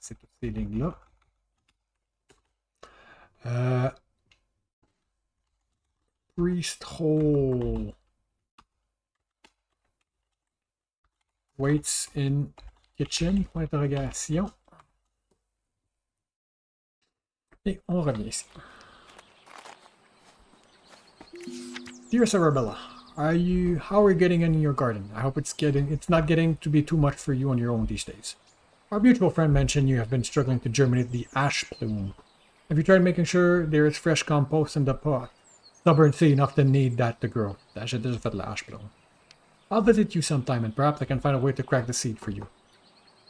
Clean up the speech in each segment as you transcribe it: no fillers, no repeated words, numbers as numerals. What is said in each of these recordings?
c'est toutes ces lignes-là. Priest Hole. Waits in kitchen, point d'interrogation. Et on revient ici. Dear Sarabella, how are you getting in your garden? I hope it's not getting to be too much for you on your own these days. Our mutual friend mentioned you have been struggling to germinate the ash plume. Have you tried making sure there is fresh compost in the pot? Stubbornly enough to need that to grow. J'ai déjà fait de la ash plume. I'll visit you sometime and perhaps I can find a way to crack the seed for you.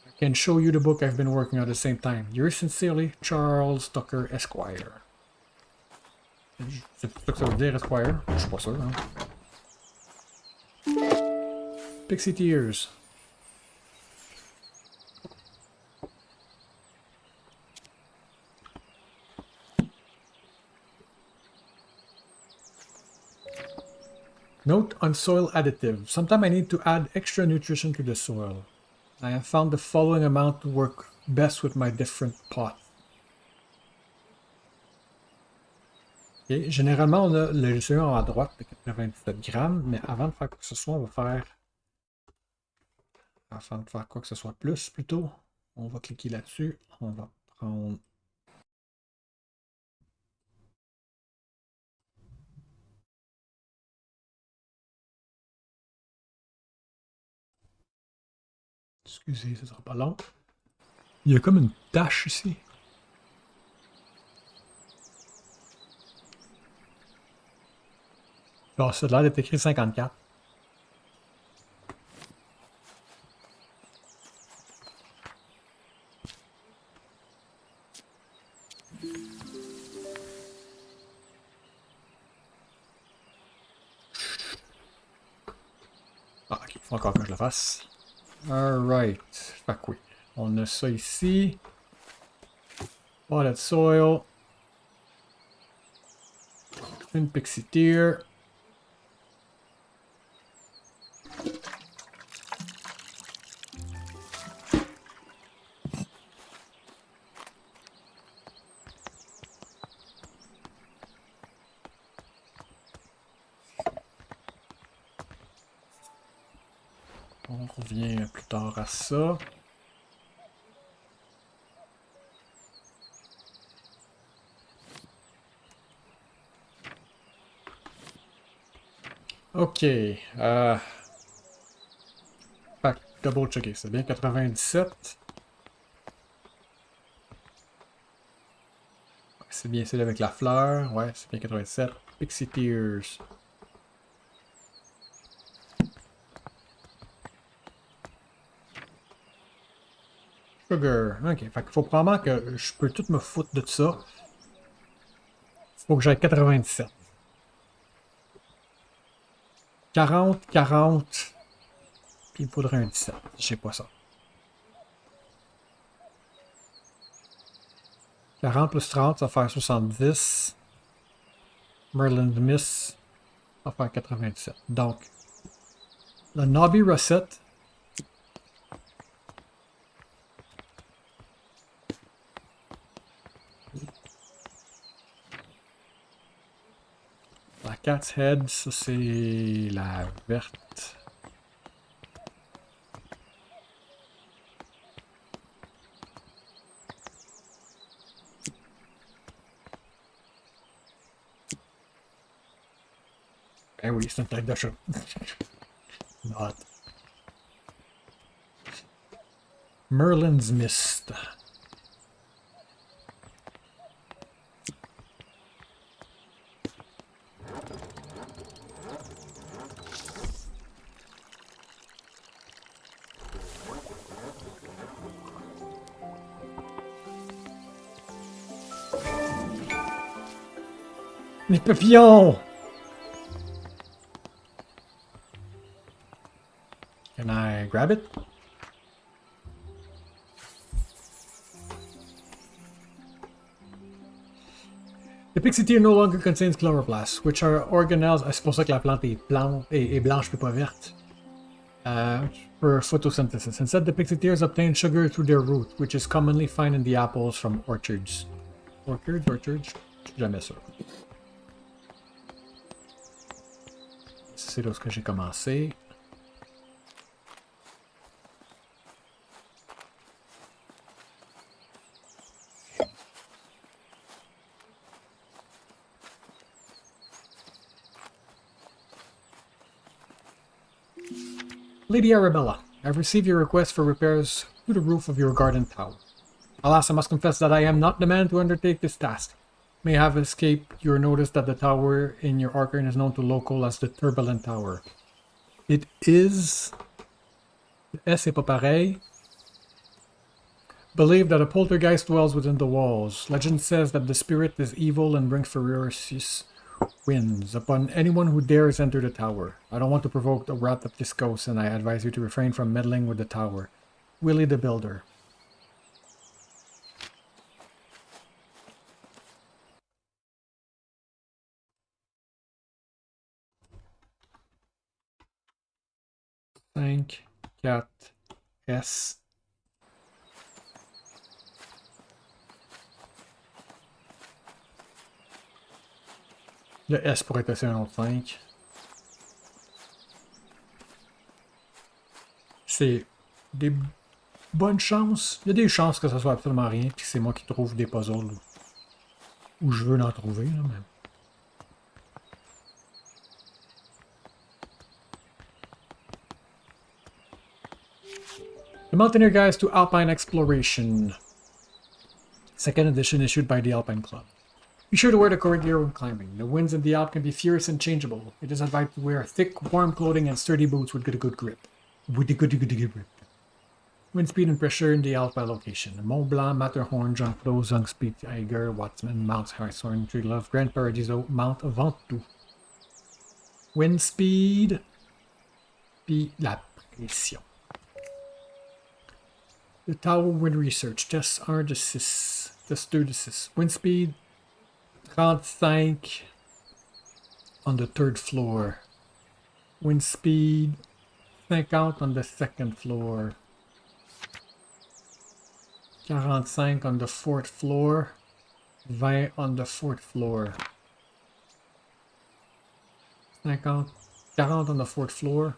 I can show you the book I've been working on at the same time. Yours sincerely, Charles Tucker, Esquire. C'est pour ça que ça veut dire Esquire. Je suis pas sûr, hein. Pixie Tears. Note on soil additive. Sometimes I need to add extra nutrition to the soil. I have found the following amount to work best with my different pots. Okay. Généralement, on a le celui à droite de 97 grammes, mais avant de faire quoi que ce soit, on va faire... Avant de faire quoi que ce soit plus, plutôt, on va cliquer là-dessus. On va prendre... Excusez, ça sera pas long. Il y a comme une tache ici. Alors, ça a l'air d'être écrit 54. Ah, ok, il faut encore que je le fasse. Alright. Fait que oui. On a ça ici. Potted soil. Une pixie tear. On revient plus tard à ça. Ok. Fait double checker. C'est bien 97. C'est bien celle avec la fleur. Ouais, c'est bien 87. Pixie Tears. Sugar. Ok, fait qu'il faut probablement que je peux tout me foutre de ça. Faut que j'aille 97. 40, 40. Puis il me faudrait un 17. Je sais pas ça. 40 plus 30, ça va faire 70. Merlin's Miss, ça va faire 97. Donc, le Nobby Recette. La Cat's Head, ça c'est la verte. Eh oui, c'est une tête de chat. Not. Merlin's Mist. Les papillons! Can I grab it? The pixie tear no longer contains chloroplasts, which are organelles. C'est pour ça que la plante est blanche puis pas verte. For photosynthesis. Instead, the pixie tears obtain sugar through their root, which is commonly found in the apples from orchards. Orchards? Jamais sûr. C'est là où j'ai commencé. Lady Arabella, I've received your request for repairs to the roof of your garden tower. Alas, I must confess that I am not the man to undertake this task. May have escaped your notice that the tower in your arcane is known to local as the Turbulent Tower. It is... C'est pas pareil. Believe that a poltergeist dwells within the walls. Legend says that the spirit is evil and brings ferocious winds upon anyone who dares enter the tower. I don't want to provoke the wrath of this ghost, and I advise you to refrain from meddling with the tower. Willie the Builder. Cinq, quatre, S. Le S pourrait être un autre 5. C'est des bonnes chances. Il y a des chances que ça soit absolument rien, puis c'est moi qui trouve des puzzles où je veux en trouver. Là, mais... The Mountaineer Guides to Alpine Exploration. Second edition issued by the Alpine Club. Be sure to wear the correct gear when climbing. The winds in the Alp can be fierce and changeable. It is advised to wear thick, warm clothing and sturdy boots with a good grip. Wind speed and pressure in the Alp by location. Mont Blanc, Matterhorn, Jonquil, Zungspeed, Eiger, Wattsman, Mount Hartshorn, Triglav, Grand Paradiso, Mount Ventoux. Wind speed. Puis la pression. The Tower Wind Research. Test 1 de 6. Test 2 de 6. Wind speed 35 on the third floor. Wind speed 50 on the second floor. 45 on the fourth floor. 20 on the fourth floor. 40 on the fourth floor.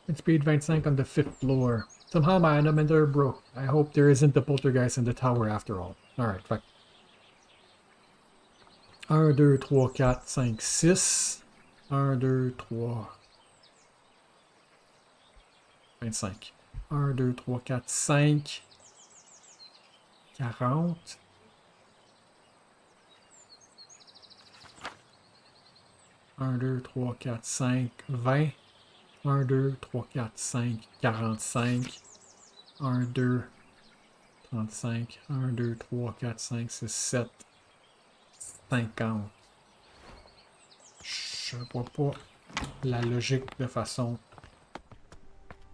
Wind speed 25 on the fifth floor. Somehow my anometer broke. I hope there isn't a poltergeist in the tower after all. Alright, fuck. 1, 2, 3, 4, 5, 6. 1, 2, 3. 25. 1, 2, 3, 4, 5. 40. 1, 2, 3, 4, 5, 20. 1, 2, 3, 4, 5, 45. 1, 2, 35. 1, 2, 3, 4, 5, 6, 7. 50. Je vois pas la logique de façon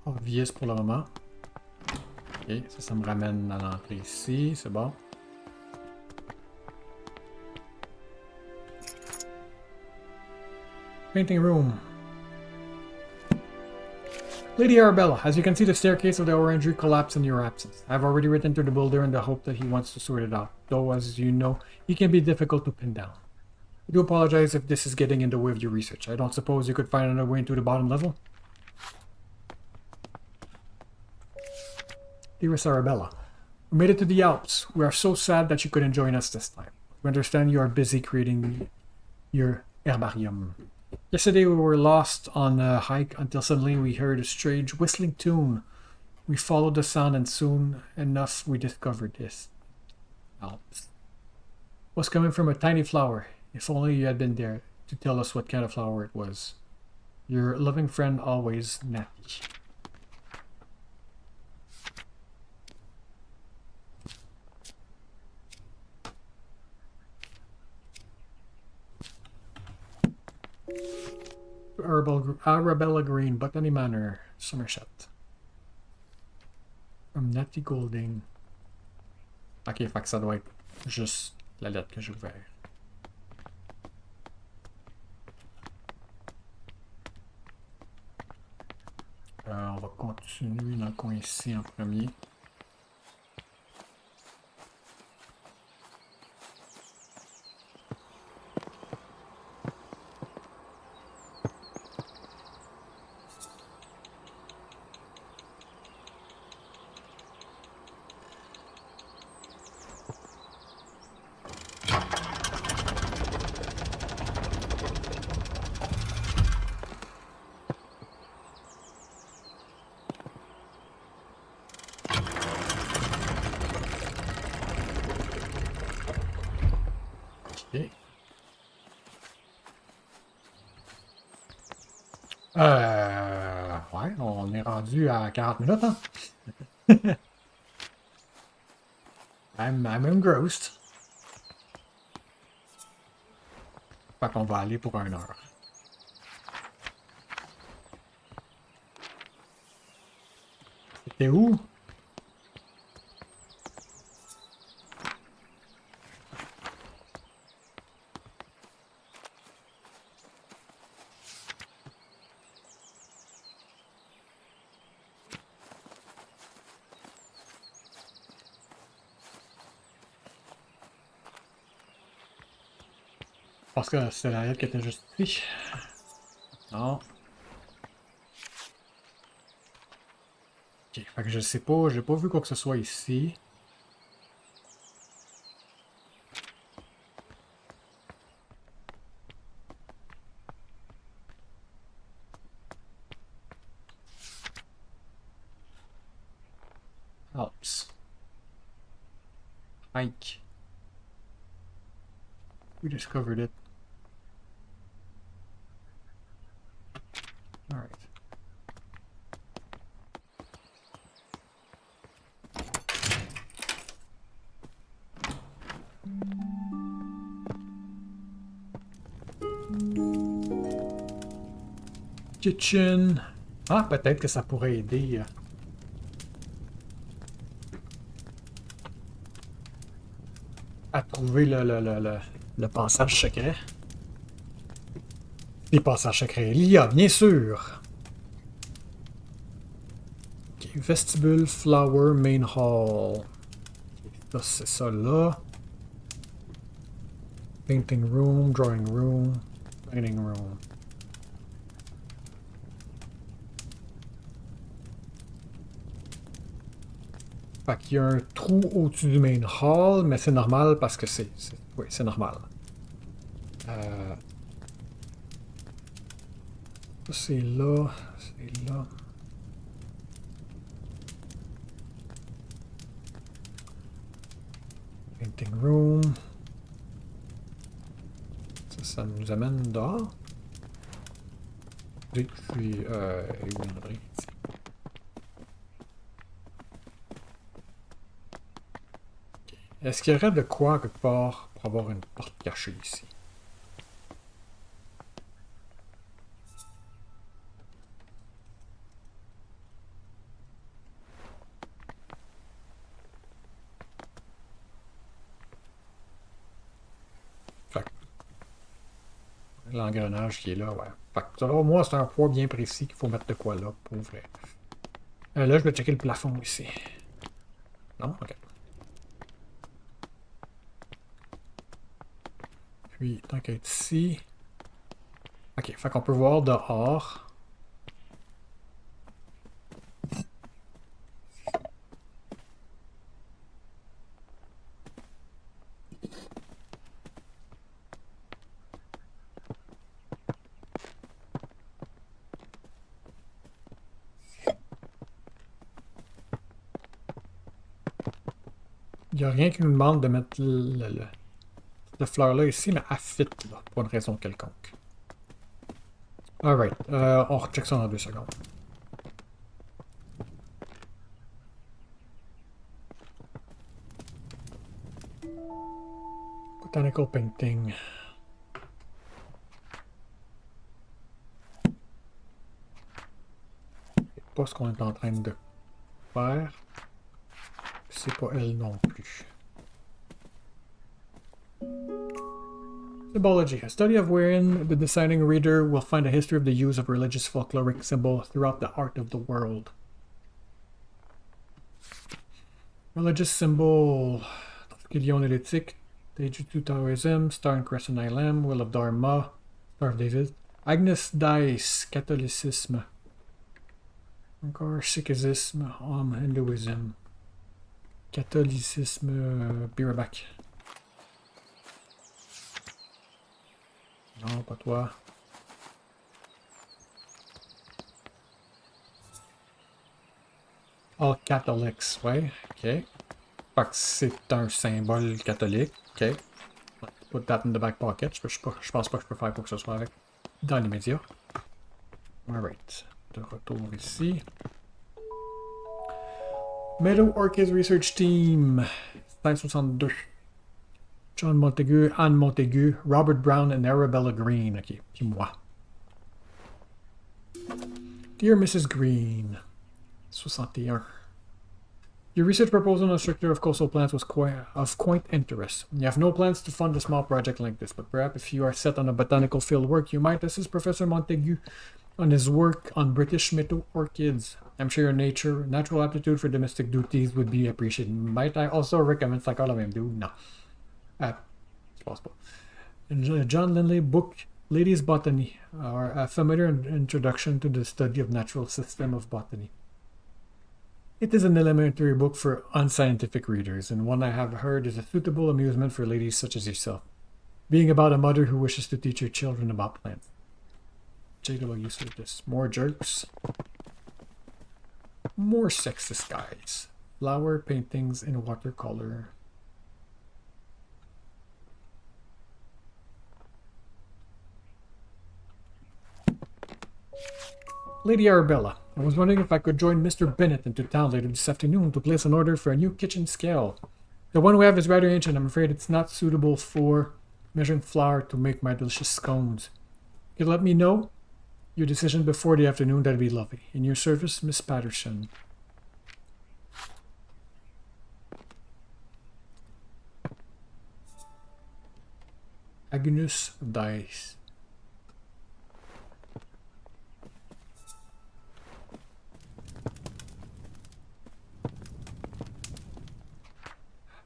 obvious pour le moment. Ok, ça me ramène à l'entrée ici, c'est bon. Painting room. Lady Arabella, as you can see, the staircase of the orangery collapsed in your absence. I have already written to the builder in the hope that he wants to sort it out, though as you know, he can be difficult to pin down. I do apologize if this is getting in the way of your research. I don't suppose you could find another way into the bottom level? Dearest Arabella, we made it to the Alps. We are so sad that you couldn't join us this time. We understand you are busy creating your herbarium. Yesterday we were lost on a hike until suddenly we heard a strange whistling tune. We followed the sound and soon enough we discovered this. Alps. It was coming from a tiny flower. If only you had been there to tell us what kind of flower it was. Your loving friend always, Natty. Arabella Green, Botany Manor, Somerset. From Natty Golding. Ok, fait que ça doit être juste la lettre que j'ai ouverte. on va continuer dans le coin ici en premier. Ok. Ouais, on est rendu à 40 minutes, hein? I'm engrossed. Fait qu'on va aller pour 1 heure. C'était où? Parce que c'est la lettre qui était juste ici. Non. Ok, fait que je sais pas, j'ai pas vu quoi que ce soit ici. Alps. Hike. We discovered it. Alright. Kitchen. Ah, peut-être que ça pourrait aider à trouver le passage secret. Les passages secrets. Il y a, bien sûr. Ok, vestibule, flower, main hall. Okay, là, c'est ça là. Painting room, drawing room, dining room. Fait qu'il y a un trou au-dessus du main hall, mais c'est normal parce que oui, c'est normal. C'est là, c'est là. Painting room. Ça nous amène dehors. Oui, puis, est-ce qu'il y aurait de quoi quelque part pour avoir une porte cachée ici? Fait que l'engrenage qui est là, ouais. Fait que au moins, c'est un poids bien précis qu'il faut mettre de quoi là pour ouvrir. Là, je vais checker le plafond ici. Non? Ok. Puis, tant qu'à être ici. Ok, fait qu'on peut voir dehors. Il n'y a rien qui nous demande de mettre la fleur là ici, mais elle fit là, pour une raison quelconque. Alright, on recheck ça dans 2 secondes. Botanical painting. C'est pas ce qu'on est en train de faire. C'est pas elle non plus. Symbology, a study of wherein the deciding reader will find a history of the use of religious folkloric symbol throughout the art of the world. Religious symbol, Gideon Elitic, Taiju Taoism, Star and Crescent Island, Will of Dharma, Star of David, Agnus Dei, Catholicisme, encore Sikhisme, Hinduism, Catholicisme, be right back. Non, pas toi. All Catholics, ouais, ok. Fait que c'est un symbole catholique, ok. Put that in the back pocket. Je pense pas que je peux faire quoi que ce soit avec dans les médias. Alright. De retour ici. Meadow Orchids Research Team. 562. John Montague, Anne Montague, Robert Brown, and Arabella Green. Ok, puis moi. Dear Mrs. Green. 61. Your research proposal on the structure of coastal plants was of quaint interest. You have no plans to fund a small project like this, but perhaps if you are set on a botanical field work, you might assist Professor Montague on his work on British meadow orchids. I'm sure your natural aptitude for domestic duties would be appreciated. Might I also recommend c'est encore la même dude? No. It's possible. John Lindley book Ladies' Botany, or a familiar introduction to the study of natural system of botany. It is an elementary book for unscientific readers, and one I have heard is a suitable amusement for ladies such as yourself, being about a mother who wishes to teach her children about plants. Jada use of this. More jerks. More sexist guys. Flower paintings in watercolor. Lady Arabella, I was wondering if I could join Mr. Bennett into town later this afternoon to place an order for a new kitchen scale. The one we have is rather ancient. I'm afraid it's not suitable for measuring flour to make my delicious scones. Could you let me know your decision before the afternoon? That'd be lovely. In your service, Miss Patterson. Agnus Dei.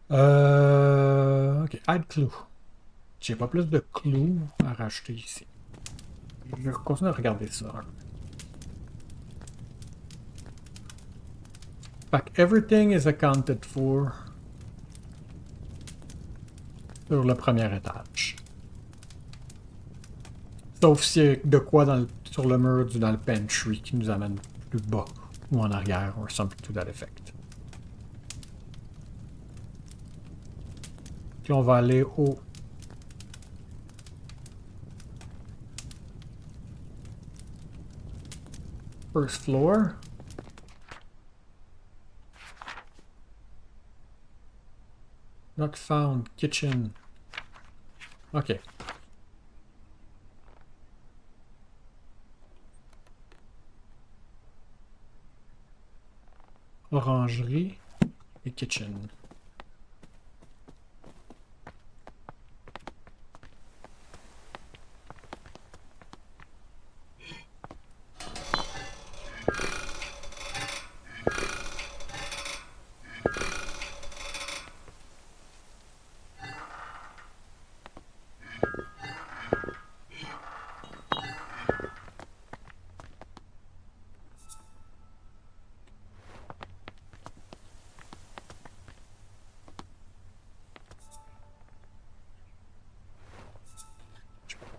Ok, add clou. J'ai pas plus de clous à rajouter ici. Je vais continuer à regarder ça. Fait que everything is accounted for sur le premier étage. Sauf s'il y a de quoi sur le mur dans le pantry qui nous amène plus bas ou en arrière, or something to that effect. Puis on va aller au first floor. Not found. Kitchen. Ok. Orangerie et kitchen.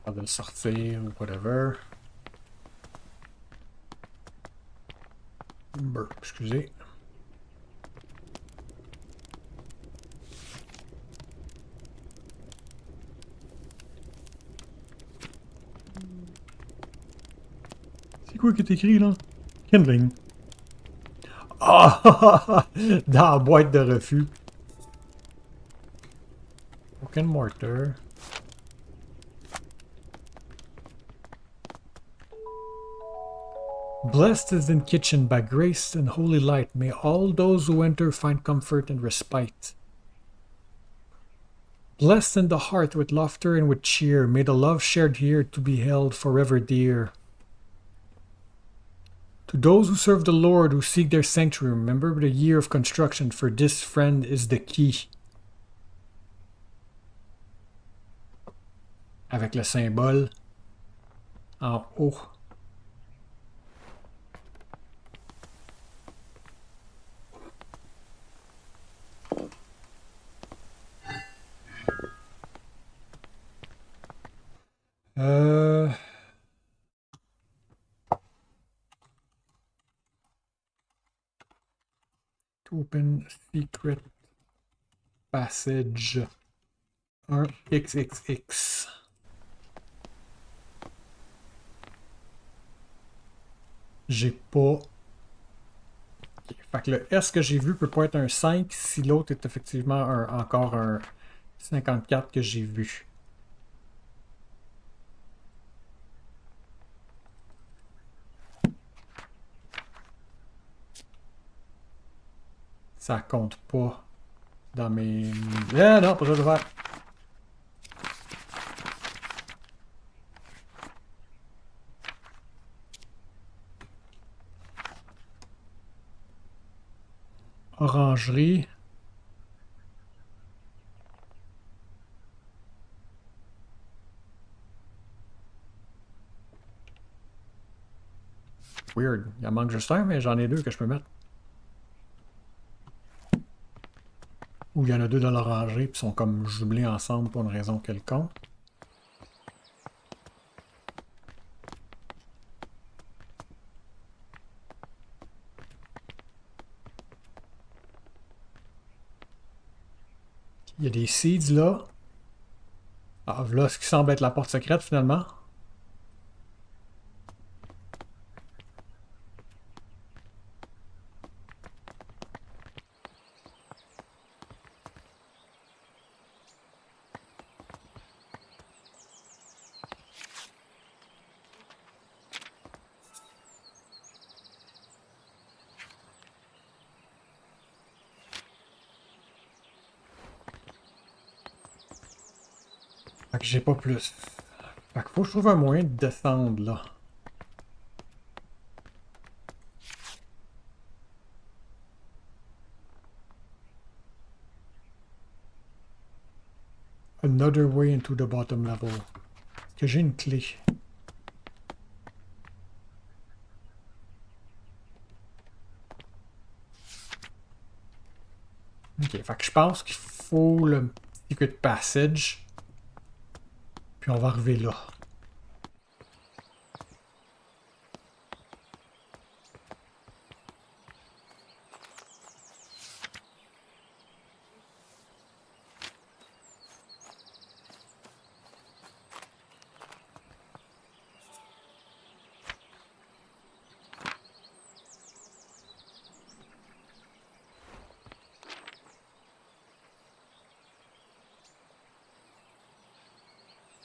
De le sortir ou whatever. Burp, excusez. C'est quoi qui est écrit là? Kindling. Ah! Dans la boîte de refus. Broken mortar. Blessed is the kitchen by grace and holy light. May all those who enter find comfort and respite. Blessed in the heart with laughter and with cheer, may the love shared here to be held forever dear. To those who serve the Lord, who seek their sanctuary, remember the year of construction, for this friend is the key. Avec le symbole en haut. Open secret passage 1XXX. J'ai pas... Okay. Fait que le S que j'ai vu peut pas être un 5 si l'autre est effectivement encore un 54 que j'ai vu. Ça compte pas dans mes... Ah non, pas ça de faire. Orangerie. Weird. Il en manque juste un, mais j'en ai deux que je peux mettre. Ou il y en a deux dans l'orangerie, puis sont comme jumelés ensemble pour une raison quelconque. Il y a des seeds là. Ah, voilà ce qui semble être la porte secrète finalement. Fait que j'ai pas plus. Fait que faut que je trouve un moyen de descendre là. Another way into the bottom level. Est-ce que j'ai une clé? Ok, fait que je pense qu'il faut le secret passage. Puis on va arriver là.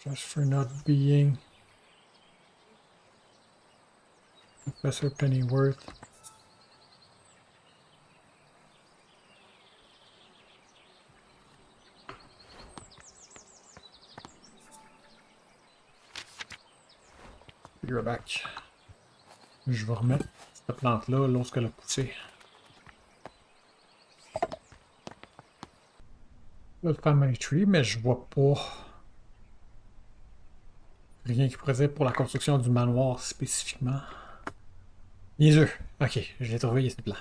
Just for not being Professor Pennyworth. You're back. Je vais remettre cette plante-là lorsqu'elle a poussé. Le family tree, mais je vois pas rien qui pourrait être pour la construction du manoir spécifiquement. Les œufs. Ok, je l'ai trouvé, il est blanc.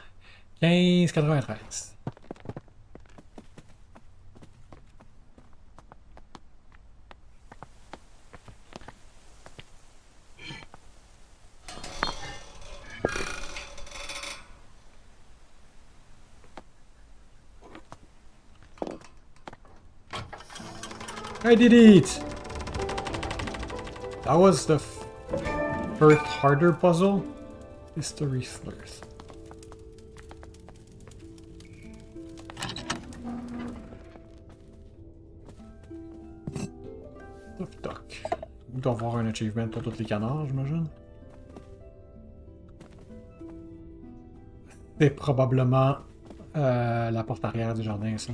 15,93. I did it! That was the first harder puzzle. History slurs. Tough duck. Il doit avoir un achievement pour tous les canards, j'imagine. C'est probablement la porte arrière du jardin, ça.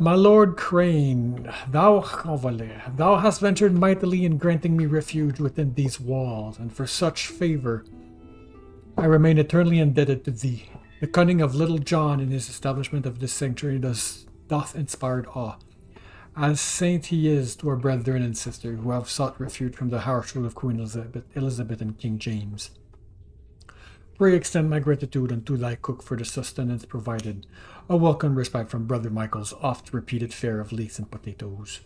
My Lord Crane, thou hast ventured mightily in granting me refuge within these walls, and for such favor I remain eternally indebted to thee. The cunning of Little John in his establishment of this sanctuary doth inspire awe, as saint he is to our brethren and sisters who have sought refuge from the harsh rule of Queen Elizabeth and King James. Pray extend my gratitude unto thy cook for the sustenance provided, a welcome respite from Brother Michael's oft-repeated fare of leeks and potatoes.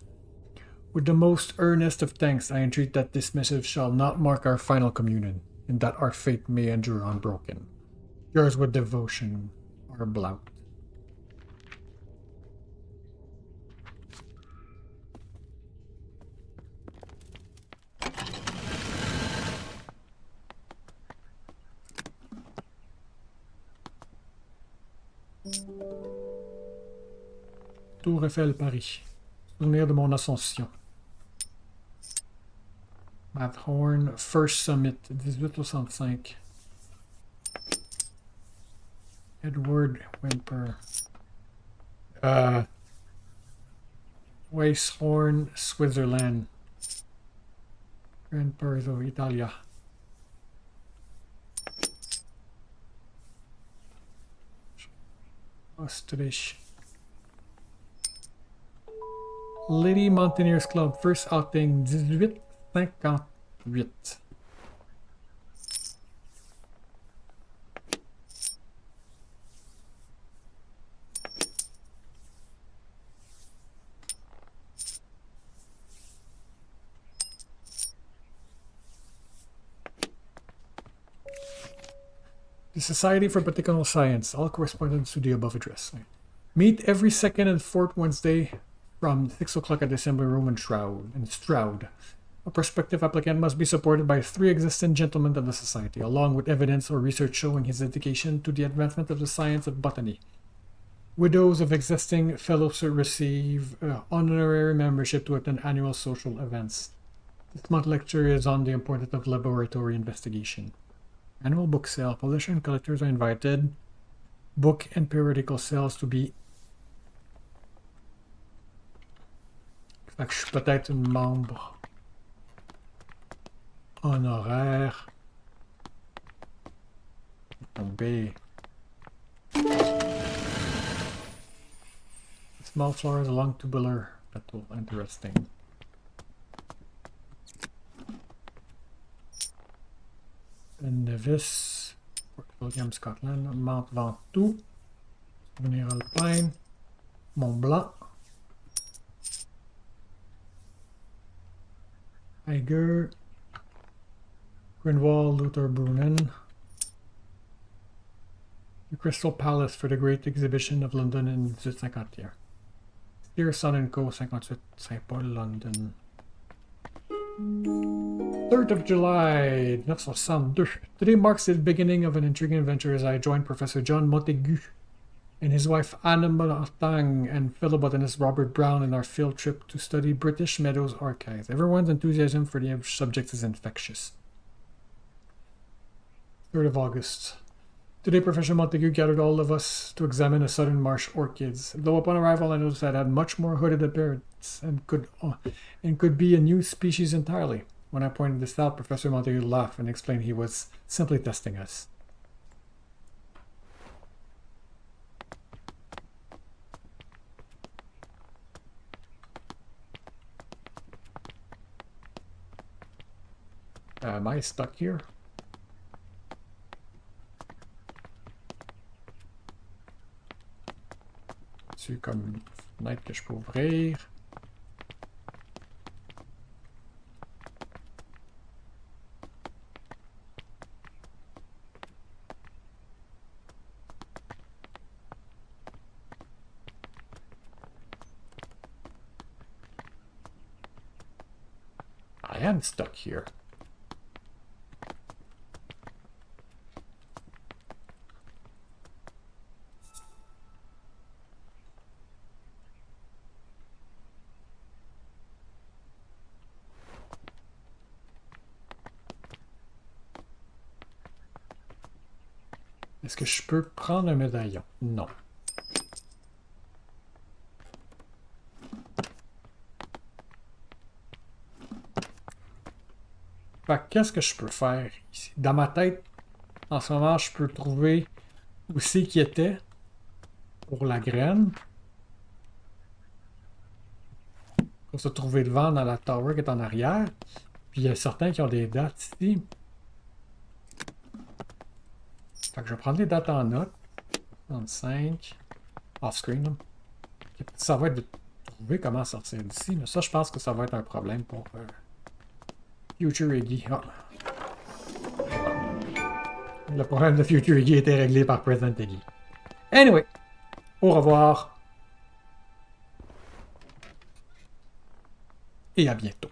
With the most earnest of thanks, I entreat that this missive shall not mark our final communion, and that our faith may endure unbroken. Yours with devotion, our Blout. Tour Eiffel, Paris. Souvenir de mon ascension. Mathorn, First Summit, 1865. Edward Wimper. Weisshorn, Switzerland. Grand Parzo, Italia. Ostrich. Lady Mountaineers Club, first outing, 1858. The Society for Botanical Science, all correspondence to the above address. Meet every second and fourth Wednesday from 6 o'clock at the Assembly Room in Stroud. A prospective applicant must be supported by 3 existing gentlemen of the Society, along with evidence or research showing his dedication to the advancement of the science of botany. Widows of existing fellows receive honorary membership to attend annual social events. This month's lecture is on the importance of laboratory investigation. Annual book sale. Publisher and collectors are invited. Book and periodical sales to be... Fait que je suis peut-être une membre honoraire. B. Small flowers along tubular petal. Interesting. Nevis, Port William, Scotland, Mount Ventoux, Souvenir Alpine, Mont Blanc, Eiger, Grinwall, Luther Brunnen, the Crystal Palace for the Great Exhibition of London in 1851. Dear Son & Co. 58 St. Paul, London. 3rd of July, 1962. Today marks the beginning of an intriguing adventure as I join Professor John Montague and his wife Anna Martang and fellow botanist Robert Brown in our field trip to study British Meadows archives. Everyone's enthusiasm for the subject is infectious. 3rd of August. Today Professor Montague gathered all of us to examine the southern marsh orchids. Though upon arrival I noticed that it had much more hooded appearance and could be a new species entirely. When I pointed this out, Professor Montague laughed and explained he was simply testing us. Am I stuck here? C'est comme une fenêtre que je peux ouvrir. I am stuck here. Est-ce que je peux prendre un médaillon? Non. Fait que qu'est-ce que je peux faire ici? Dans ma tête, en ce moment, je peux trouver où c'est qui était pour la graine. On se trouver le vent dans la tower qui est en arrière. Puis il y a certains qui ont des dates ici. Fait que je vais prendre les dates en note. 35. Off-screen. Ça va être de trouver comment sortir d'ici. Mais ça, je pense que ça va être un problème pour Future Iggy. Ah. Le problème de Future Iggy était réglé par Present Iggy. Anyway, au revoir. Et à bientôt.